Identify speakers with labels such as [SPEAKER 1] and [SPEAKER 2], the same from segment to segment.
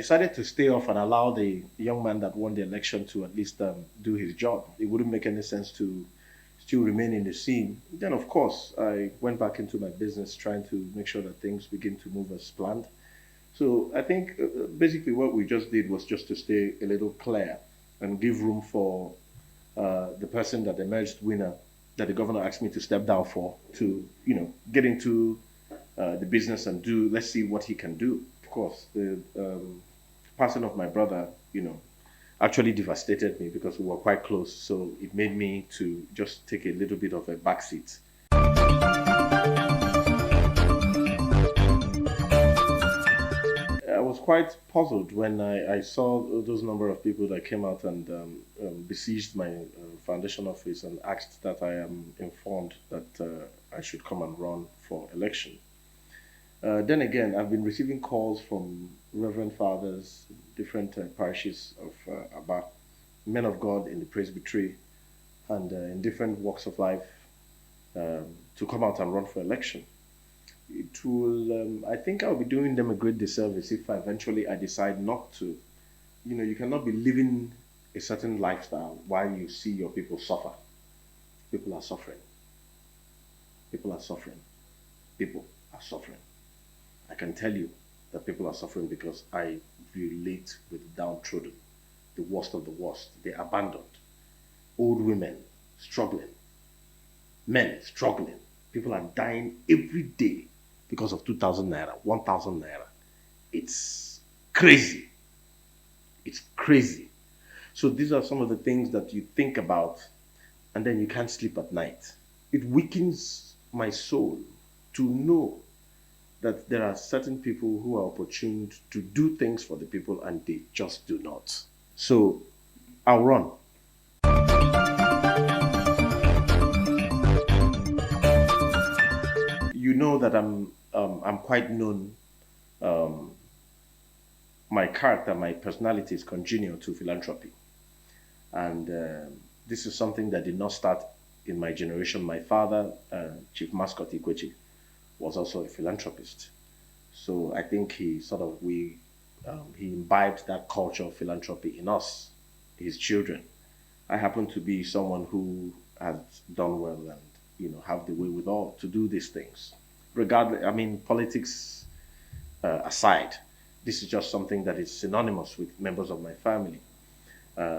[SPEAKER 1] decided to stay off and allow the young man that won the election to at least do his job. It wouldn't make any sense to still remain in the scene. Then, of course, I went back into my business trying to make sure that things begin to move as planned. So I think basically what we just did was just to stay a little clear and give room for the person that emerged winner that the governor asked me to step down for to, get into the business and do, let's see what he can do. Of course, the passing of my brother, actually devastated me because we were quite close. So it made me to just take a little bit of a backseat. I was quite puzzled when I saw those number of people that came out and besieged my foundation office and asked that I am informed that I should come and run for election. Then again, I've been receiving calls from Reverend Fathers, different parishes of Abba, men of God in the presbytery, and in different walks of life to come out and run for election. It will, I think I'll be doing them a great disservice if eventually I decide not to. You cannot be living a certain lifestyle while you see your people suffer. People are suffering. People are suffering. People are suffering. I can tell you that people are suffering because I relate with the downtrodden, the worst of the worst, the abandoned, old women struggling, men struggling. People are dying every day because of 2,000 naira, 1,000 naira. It's crazy. It's crazy. So these are some of the things that you think about and then you can't sleep at night. It weakens my soul to know that there are certain people who are opportune to do things for the people and they just do not. So I'll run. You know that I'm quite known. My character, my personality is congenial to philanthropy, and this is something that did not start in my generation. My father, Chief Mascot Ikwechegh, was also a philanthropist. So I think he imbibed that culture of philanthropy in us, his children. I happen to be someone who has done well and have the wherewithal to do these things. Regardless, I mean, politics aside, this is just something that is synonymous with members of my family.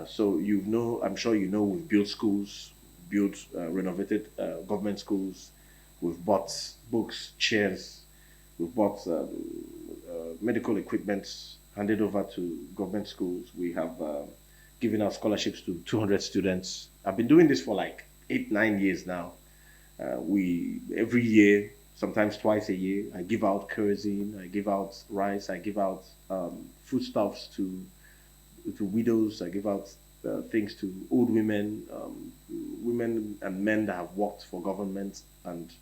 [SPEAKER 1] So I'm sure we've built schools, renovated government schools. We've bought books, chairs. We've bought medical equipment, handed over to government schools. We have given out scholarships to 200 students. I've been doing this for like 8, 9 years now. Every year, sometimes twice a year, I give out kerosene, I give out rice, I give out foodstuffs to widows, I give out things to old women, women and men that have worked for government and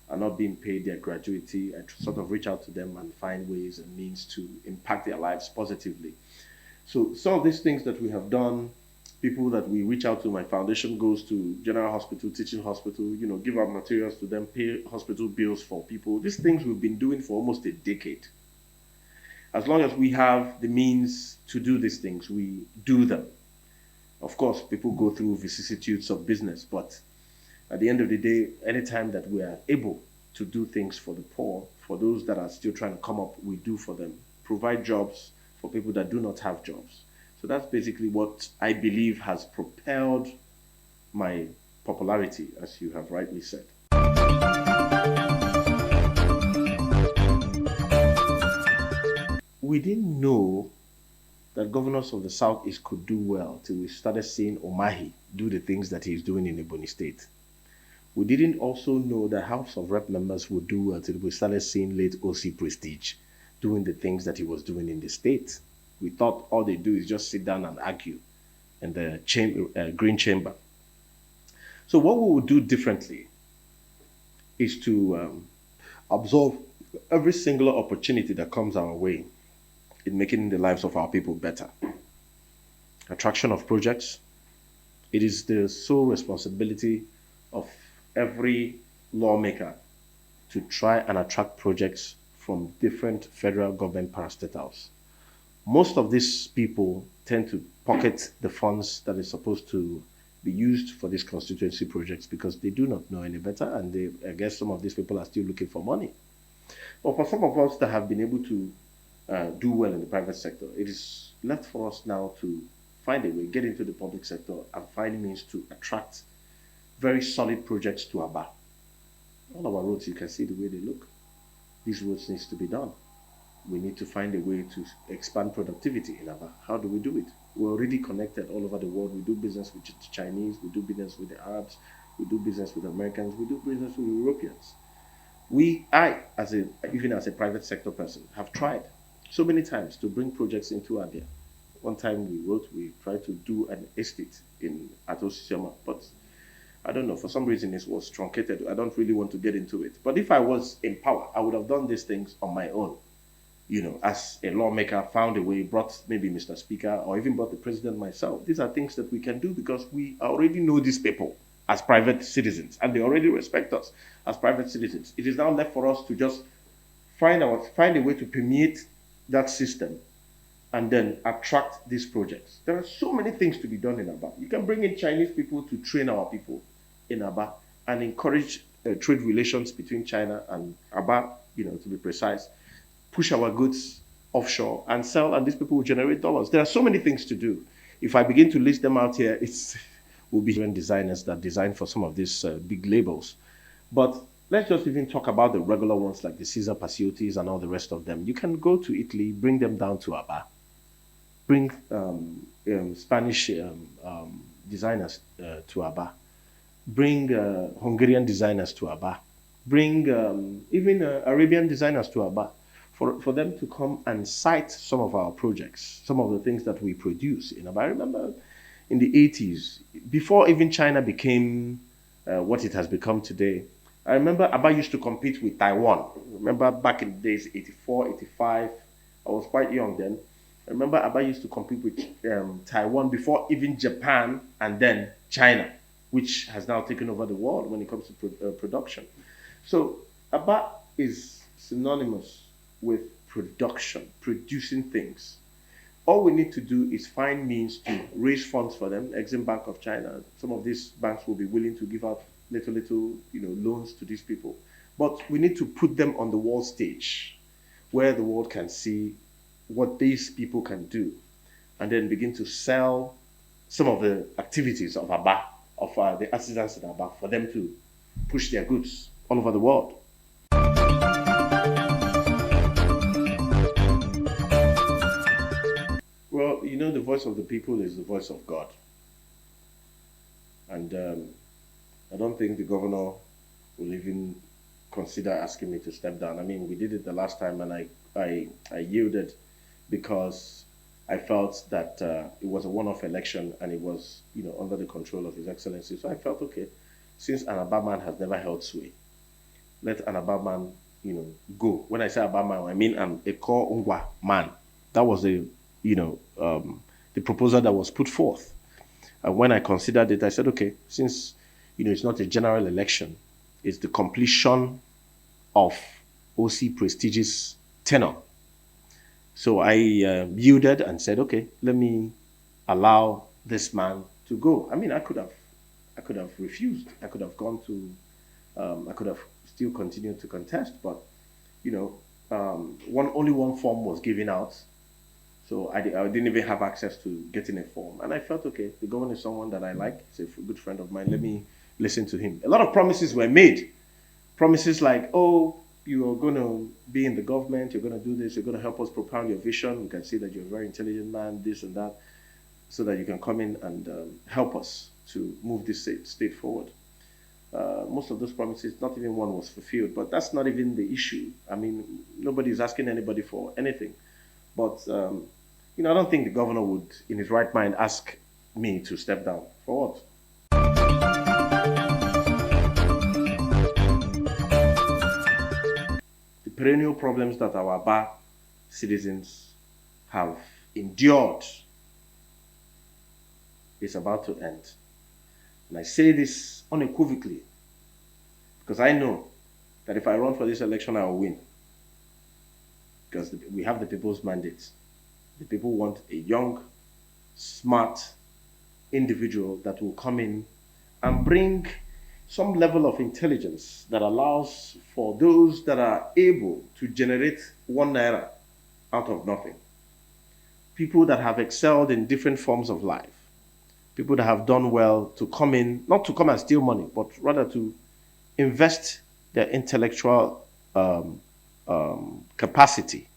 [SPEAKER 1] are not being paid their gratuity. I sort of reach out to them and find ways and means to impact their lives positively. So some of these things that we have done, people that we reach out to, my foundation goes to General Hospital, Teaching Hospital, give out materials to them, pay hospital bills for people. These things we've been doing for almost a decade. As long as we have the means to do these things, we do them. Of course, people go through vicissitudes of business, but at the end of the day, anytime that we are able to do things for the poor, for those that are still trying to come up, we do for them. Provide jobs for people that do not have jobs. So that's basically what I believe has propelled my popularity, as you have rightly said. We didn't know that governors of the Southeast could do well till we started seeing Omahi do the things that he's doing in Ebonyi State. We didn't also know that House of Rep members would do well till we started seeing late OC Prestige doing the things that he was doing in the state. We thought all they do is just sit down and argue in the green chamber. So what we would do differently is to absorb every single opportunity that comes our way in making the lives of our people better. Attraction of projects. It is the sole responsibility of every lawmaker to try and attract projects from different federal government parastatals. Most of these people tend to pocket the funds that is supposed to be used for these constituency projects because they do not know any better, and I guess some of these people are still looking for money. But for some of us that have been able to do well in the private sector, it is left for us now to find a way, get into the public sector, and find means to attract very solid projects to Aba. All our roads, you can see the way they look. These roads needs to be done. We need to find a way to expand productivity in Aba. How do we do it? We're already connected all over the world. We do business with the Chinese, we do business with the Arabs, we do business with Americans, we do business with Europeans. Even as a private sector person, have tried so many times to bring projects into Abia. One time we tried to do an estate at Osisiama, but I don't know, for some reason it was truncated. I don't really want to get into it. But if I was in power, I would have done these things on my own. As a lawmaker, found a way, brought maybe Mr. Speaker, or even brought the president myself. These are things that we can do because we already know these people as private citizens, and they already respect us as private citizens. It is now left for us to just find a way to permeate that system and then attract these projects. There are so many things to be done in Aba. You can bring in Chinese people to train our people in Aba and encourage trade relations between China and Aba, to be precise, push our goods offshore and sell, and these people will generate dollars. There are so many things to do. If I begin to list them out here, will be even designers that design for some of these big labels. But let's just even talk about the regular ones like the Caesar Pasiotis and all the rest of them. You can go to Italy, bring them down to Aba, bring Spanish designers to Aba, bring Hungarian designers to Aba, bring even Arabian designers to Aba, for them to come and cite some of our projects, some of the things that we produce in Aba. I remember in the 80s, before even China became what it has become today, I remember Aba used to compete with Taiwan. Remember back in the days, 84, 85, I was quite young then. I remember Aba used to compete with Taiwan before even Japan and then China, which has now taken over the world when it comes to production. So Aba is synonymous with production, producing things. All we need to do is find means to raise funds for them. Exim Bank of China, some of these banks will be willing to give out little loans to these people. But we need to put them on the world stage where the world can see what these people can do, and then begin to sell some of the activities of Aba, of the artisans in Aba, for them to push their goods all over the world. Well, the voice of the people is the voice of God. And I don't think the governor will even consider asking me to step down. I mean, we did it the last time, and I yielded because I felt that it was a one-off election and it was, under the control of His Excellency. So I felt, okay, since an Aba man has never held sway, let an Aba man, go. When I say Aba man, I mean I'm a Eko Ungwa man. That was the proposal that was put forth. And when I considered it, I said, okay, since it's not a general election, it's the completion of OC Prestige's tenure. So I yielded and said, okay, let me allow this man to go. I mean, I could have refused. I could have gone to, I could have still continued to contest, but only one form was given out. So I didn't even have access to getting a form. And I felt, okay, the governor is someone that I like. He's a good friend of mine. Let me listen to him. A lot of promises were made. Promises like, oh, you are going to be in the government, you're going to do this, you're going to help us propound your vision. We can see that you're a very intelligent man, this and that, so that you can come in and help us to move this state forward. Most of those promises, not even one was fulfilled. But that's not even the issue. I mean, nobody's asking anybody for anything. But I don't think the governor would, in his right mind, ask me to step down. For what? The perennial problems that our Aba citizens have endured is about to end. And I say this unequivocally because I know that if I run for this election, I will win. Because we have the people's mandate. The people want a young, smart individual that will come in and bring some level of intelligence that allows for those that are able to generate 1 naira out of nothing. People that have excelled in different forms of life. People that have done well to come in, not to come and steal money, but rather to invest their intellectual capacity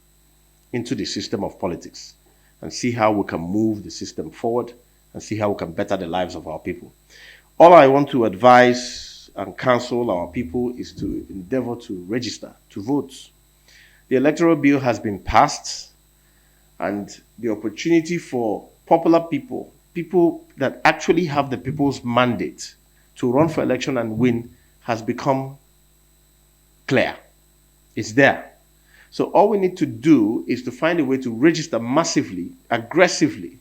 [SPEAKER 1] into the system of politics and see how we can move the system forward and see how we can better the lives of our people. All I want to advise and counsel our people is to endeavor to register, to vote. The electoral bill has been passed, and the opportunity for popular people, people that actually have the people's mandate to run for election and win, has become clear. It's there. So all we need to do is to find a way to register massively, aggressively,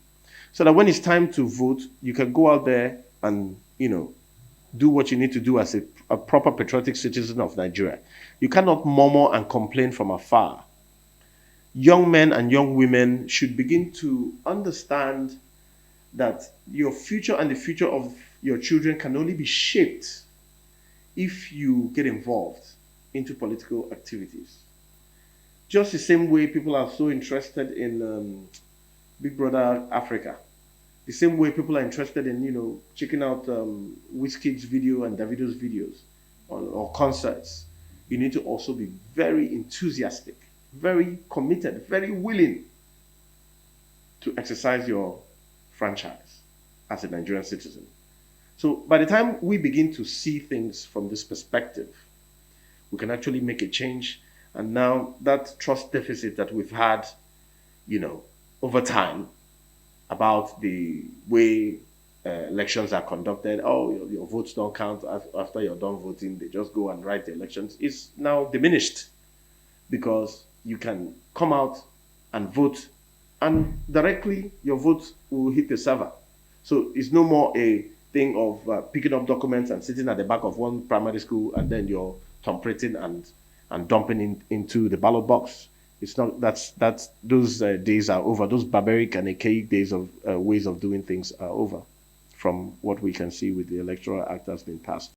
[SPEAKER 1] so that when it's time to vote, you can go out there and, do what you need to do as a proper patriotic citizen of Nigeria. You cannot murmur and complain from afar. Young men and young women should begin to understand that your future and the future of your children can only be shaped if you get involved into political activities. Just the same way people are so interested in Big Brother Africa, the same way people are interested in, checking out Wizkid's video and Davido's videos or concerts. You need to also be very enthusiastic, very committed, very willing to exercise your franchise as a Nigerian citizen. So by the time we begin to see things from this perspective, we can actually make a change. And now that trust deficit that we've had, over time about the way elections are conducted, oh, your votes don't count after you're done voting, they just go and write the elections, is now diminished because you can come out and vote and directly your vote will hit the server. So it's no more a thing of picking up documents and sitting at the back of one primary school and then you're thumbprinting and dumping into the ballot box. It's not, that's those days are over. Those barbaric and archaic days of ways of doing things are over from what we can see with the Electoral Act that's been passed.